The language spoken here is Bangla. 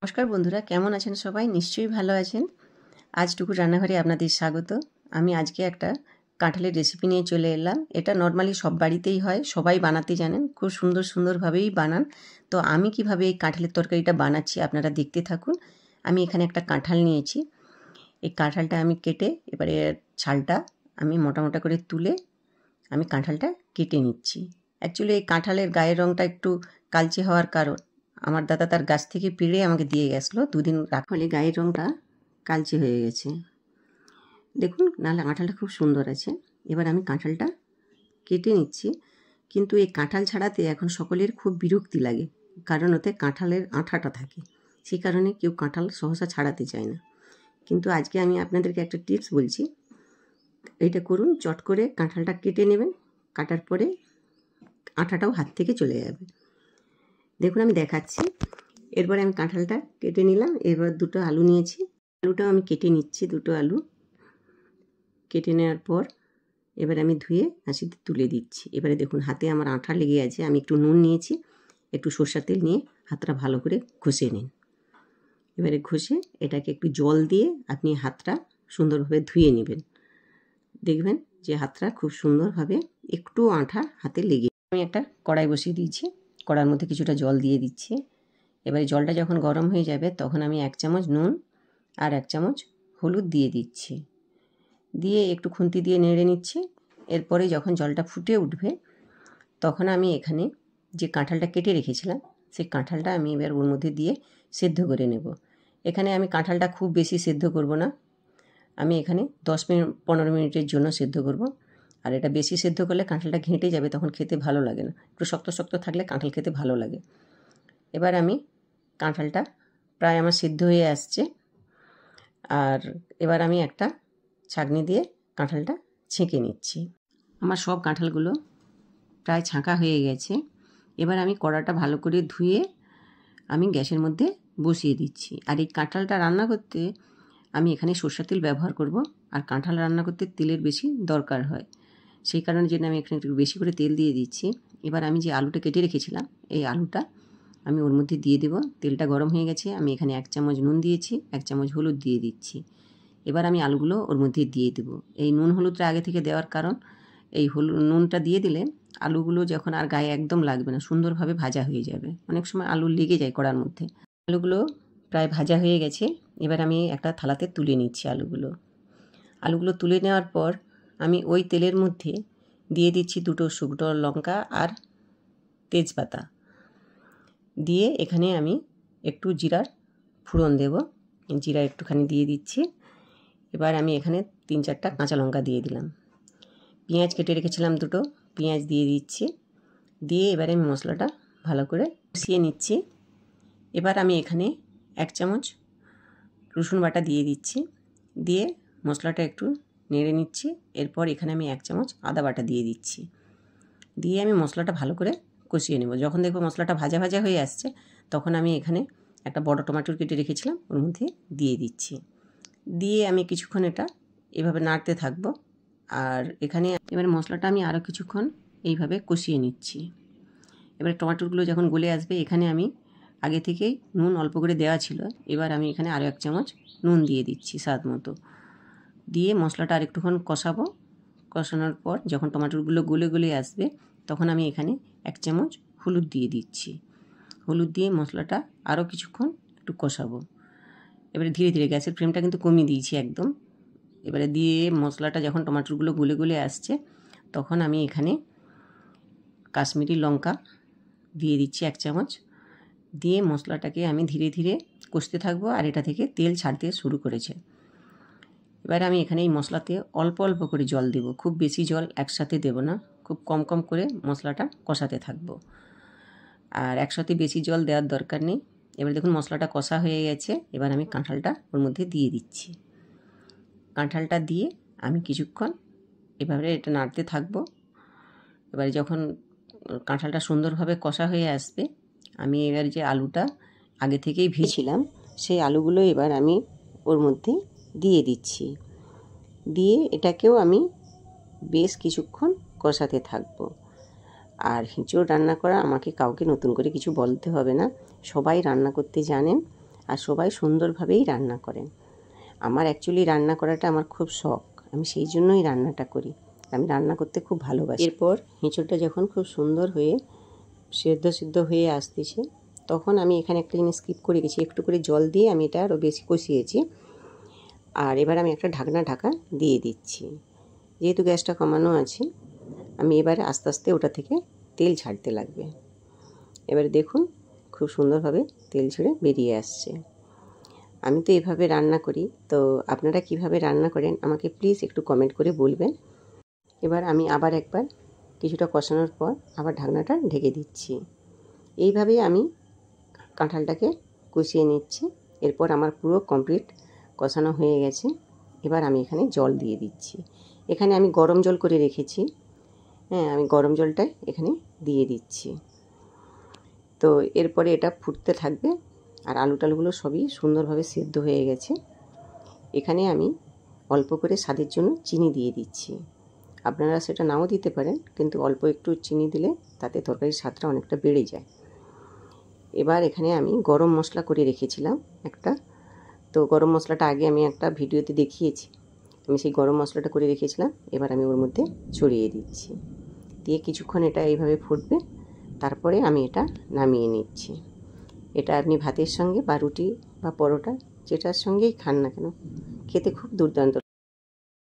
নমস্কার বন্ধুরা, কেমন আছেন সবাই? নিশ্চয়ই ভালো আছেন। আজ টুকুর রান্নাঘরে আপনাদের স্বাগত। আমি আজকে একটা কাঁঠালের রেসিপি নিয়ে চলে এলাম। এটা নর্মালি সব বাড়িতেই হয়, সবাই বানাতে জানেন, খুব সুন্দরভাবেই বানান। তো আমি কিভাবে এই কাঁঠালের তরকারিটা বানাচ্ছি আপনারা দেখতে থাকুন। আমি এখানে একটা কাঁঠাল নিয়েছি। এই কাঁঠালটা আমি কেটে এবারে ছালটা আমি মোটা করে তুলে আমি কাঁঠালটা কেটে নিচ্ছি। অ্যাকচুয়ালি এই কাঁঠালের গায়ের রঙটা একটু কালচে হওয়ার কারণ আমার দাদা তার গাছ থেকে পেড়ে আমাকে দিয়ে গেছিলো, দুদিন রাখলে গায়ের রঙটা কালচে হয়ে গেছে। দেখুন, নাহলে কাঁঠালটা খুব সুন্দর আছে। এবার আমি কাঁঠালটা কেটে নিচ্ছি। কিন্তু এই কাঁঠাল ছাড়াতে এখন সকলের খুব বিরক্তি লাগে, কারণ ওতে কাঁঠালের আঠাটা থাকে। সেই কারণে কেউ কাঁঠাল সহসা ছাড়াতে চায় না। কিন্তু আজকে আমি আপনাদেরকে একটা টিপস বলছি, এইটা করুন। চট করে কাঁঠালটা কেটে নেবেন, কাটার পরে আঠাটাও হাত থেকে চলে যাবে। দেখুন আমি দেখাচ্ছি। এরপরে আমি কাঁঠালটা কেটে নিলাম। এবার দুটো আলু নিয়েছি, আলুটাও আমি কেটে নিচ্ছি। দুটো আলু কেটে নেওয়ার পর এবার আমি ধুয়ে হাঁচিতে তুলে দিচ্ছি। এবারে দেখুন হাতে আমার আঠা লেগে আছে। আমি একটু নুন নিয়েছি, একটু সরষের তেল নিয়ে হাতটা ভালো করে ঘষে নিন। এবারে ঘষে এটাকে একটু জল দিয়ে আপনি হাতটা সুন্দরভাবে ধুয়ে নেবেন। দেখবেন যে হাতটা খুব সুন্দরভাবে একটু আঠা হাতে লেগে। আমি একটা কড়াই বসিয়ে দিয়েছি, কড়ার মধ্যে কিছুটা জল দিয়ে দিচ্ছি। এবারে জলটা যখন গরম হয়ে যাবে তখন আমি 1 চামচ নুন আর 1 চামচ হলুদ দিয়ে দিচ্ছি। দিয়ে একটু খুন্তি দিয়ে নেড়ে নিচ্ছি। এরপরে যখন জলটা ফুটে উঠবে তখন আমি এখানে যে কাঁঠালটা কেটে রেখেছিলাম সেই কাঁঠালটা আমি এবার ওর মধ্যে দিয়ে সেদ্ধ করে নেব। এখানে আমি কাঁঠালটা খুব বেশি সেদ্ধ করব না, আমি এখানে 10-15 মিনিটের জন্য সেদ্ধ করব। আর এটা বেশি সেদ্ধ করলে কাঁঠালটা ঘেঁটে যাবে, তখন খেতে ভালো লাগে না। একটু শক্ত থাকলে কাঁঠাল খেতে ভালো লাগে। এবার আমি কাঁঠালটা প্রায় আমার সিদ্ধ হয়ে আসছে। আর এবার আমি একটা ছাঁকনি দিয়ে কাঁঠালটা ছেঁকে নিচ্ছি। আমার সব কাঁঠালগুলো প্রায় ছাঁকা হয়ে গেছে। এবার আমি কড়াটা ভালো করে ধুয়ে আমি গ্যাসের মধ্যে বসিয়ে দিচ্ছি। আর এই কাঁঠালটা রান্না করতে আমি এখানে সরষের তেল ব্যবহার করব। আর কাঁঠাল রান্না করতে তেলের বেশি দরকার হয়, সেই কারণে জন্য আমি এখানে একটু বেশি করে তেল দিয়ে দিচ্ছি। এবার আমি যে আলুটা কেটে রেখেছিলাম এই আলুটা আমি ওর মধ্যে দিয়ে দেব। তেলটা গরম হয়ে গেছে। আমি এখানে 1 চামচ নুন দিয়েছি, 1 চামচ হলুদ দিয়ে দিচ্ছি। এবার আমি আলুগুলো ওর মধ্যে দিয়ে দেব। এই নুন হলুদটা আগে থেকে দেওয়ার কারণ এই নুনটা দিয়ে দিলে আলুগুলো যখন আর গায়ে একদম লাগবে না, সুন্দরভাবে ভাজা হয়ে যাবে। অনেক সময় আলু লেগে যায় কড়ার মধ্যে। আলুগুলো প্রায় ভাজা হয়ে গেছে। এবার আমি একটা থালাতে তুলে নিচ্ছি আলুগুলো তুলে নেওয়ার পর আমি ওই তেলের মধ্যে দিয়ে দিচ্ছি 2টো শুকনো লঙ্কা আর তেজপাতা দিয়ে এখানে আমি একটু জিরার ফোড়ন দেব। জিরা একটুখানি দিয়ে দিচ্ছি। এবার আমি এখানে 3-4টা কাঁচা লঙ্কা দিয়ে দিলাম। পেঁয়াজ কেটে রেখেছিলাম 2টো, পেঁয়াজ দিয়ে দিচ্ছি। দিয়ে এবারে আমি মশলাটা ভালো করে কষিয়ে নিচ্ছি। এবার আমি এখানে 1 চামচ রসুন বাটা দিয়ে দিচ্ছি। দিয়ে মশলাটা একটু নেড়ে নিচ্ছি। এরপর এখানে আমি 1 চামচ আদা বাটা দিয়ে দিচ্ছি। দিয়ে আমি মশলাটা ভালো করে কষিয়ে নেব। যখন দেখব মশলাটা ভাজা হয়ে আসছে তখন আমি এখানে একটা বড় টমেটো কেটে রেখেছিলাম ওর মধ্যে দিয়ে দিচ্ছি। দিয়ে আমি কিছুক্ষণ এটা এভাবে নাড়তে থাকবো। আর এখানে এবার মশলাটা আমি আরও কিছুক্ষণ এইভাবে কষিয়ে নিচ্ছি। এবার টমেটোগুলো যখন গলে আসবে এখানে আমি আগে থেকেই নুন অল্প করে দেওয়া ছিল। এবার আমি এখানে আরও 1 চামচ নুন দিয়ে দিচ্ছি স্বাদ মতো। দিয়ে মশলাটা আর একটুক্ষণ কষাবো। কষানোর পর যখন টমেটোগুলো গলে আসবে তখন আমি এখানে 1 চামচ হলুদ দিয়ে দিচ্ছি। হলুদ দিয়ে মশলাটা আরও কিছুক্ষণ একটু কষাবো। এবারে ধীরে ধীরে গ্যাসের ফ্লেমটা কিন্তু কমিয়ে দিয়েছি একদম। এবারে দিয়ে মশলাটা যখন টমেটোগুলো গলে আসছে তখন আমি এখানে কাশ্মীরি লঙ্কা দিয়ে দিচ্ছি 1 চামচ। দিয়ে মশলাটাকে আমি ধীরে ধীরে কষতে থাকবো। আর এটা থেকে তেল ছাড়তে শুরু করেছে। এবার আমি এখানে এই মশলাতে অল্প করে জল দেব। খুব বেশি জল একসাথে দেব না, খুব কম করে মশলাটা কষাতে থাকবো। আর একসাথে বেশি জল দেওয়ার দরকার নেই। এবার দেখুন মশলাটা কষা হয়ে গেছে। এবার আমি কাঁঠালটা ওর মধ্যে দিয়ে দিচ্ছি। কাঁঠালটা দিয়ে আমি কিছুক্ষণ এভাবে এটা নাড়তে থাকবো। এবারে যখন কাঁঠালটা সুন্দরভাবে কষা হয়ে আসবে আমি এবার যে আলুটা আগে থেকেই ভেজেছিলাম সেই আলুগুলো এবার আমি ওর মধ্যে দিয়ে দিচ্ছি। দিয়ে এটাকেও আমি বেশ কিছুক্ষণ কষাতে থাকবো। আর এঁচোড় রান্না করা আমাকে কাউকে নতুন করে কিছু বলতে হবে না, সবাই রান্না করতে জানেন। আর সবাই সুন্দরভাবেই রান্না করেন। আমার অ্যাকচুয়ালি রান্না করাটা আমার খুব শখ, আমি সেই জন্যই রান্নাটা করি। আমি রান্না করতে খুব ভালোবাসি। এরপর এঁচোড়টা যখন খুব সুন্দর হয়ে সিদ্ধ হয়ে আসতেছে, তখন আমি এখানে একটা জিনিস স্কিপ করে গেছি, একটু করে জল দিয়ে আমি এটা আরও বেশি কষিয়েছি। আর এবার আমি একটা ঢাকা দিয়ে দিচ্ছি। যেহেতু গ্যাসটা কমানো আছে, আমি এবারে আস্তে আস্তে ওটা থেকে তেল ছাড়তে লাগবে। এবারে দেখুন খুব সুন্দরভাবে তেল ছেড়ে বেরিয়ে আসছে। আমি তো এভাবে রান্না করি, তো আপনারা কিভাবে রান্না করেন আমাকে প্লিজ একটু কমেন্ট করে বলবেন। এবার আমি আবার একবার কিছুটা কষানোর পর আবার ঢাকনাটা ঢেকে দিচ্ছি। এইভাবেই আমি কাঁঠালটাকে কষিয়ে নিচ্ছি। এরপর আমার পুরো কমপ্লিট কষানো হয়ে গেছে। এবার আমি এখানে জল দিয়ে দিচ্ছি। এখানে আমি গরম জল করে রেখেছি, হ্যাঁ, আমি গরম জলটাই এখানে দিয়ে দিচ্ছি। তো এরপরে এটা ফুটতে থাকবে, আর আলু টালুগুলো সবই সুন্দরভাবে সেদ্ধ হয়ে গেছে। এখানে আমি অল্প করে স্বাদের জন্য চিনি দিয়ে দিচ্ছি। আপনারা সেটা নাও দিতে পারেন, কিন্তু অল্প একটু চিনি দিলে তাতে তরকারির স্বাদটা অনেকটা বেড়ে যায়। এবার এখানে আমি গরম মশলা করে রেখেছিলাম একটা, তো গরম মশলাটা আগে আমি একটা ভিডিওতে দেখিয়েছি। আমি সেই গরম মশলাটা করে রেখেছিলাম, এবার আমি ওর মধ্যে ছড়িয়ে দিচ্ছি। দিয়ে কিছুক্ষণ এটা এইভাবে ফুটবে, তারপরে আমি এটা নামিয়ে নিচ্ছি। এটা আপনি ভাতের সঙ্গে বা রুটি বা পরোটা যেটার সঙ্গেই খান না কেন, খেতে খুব দুর্দান্ত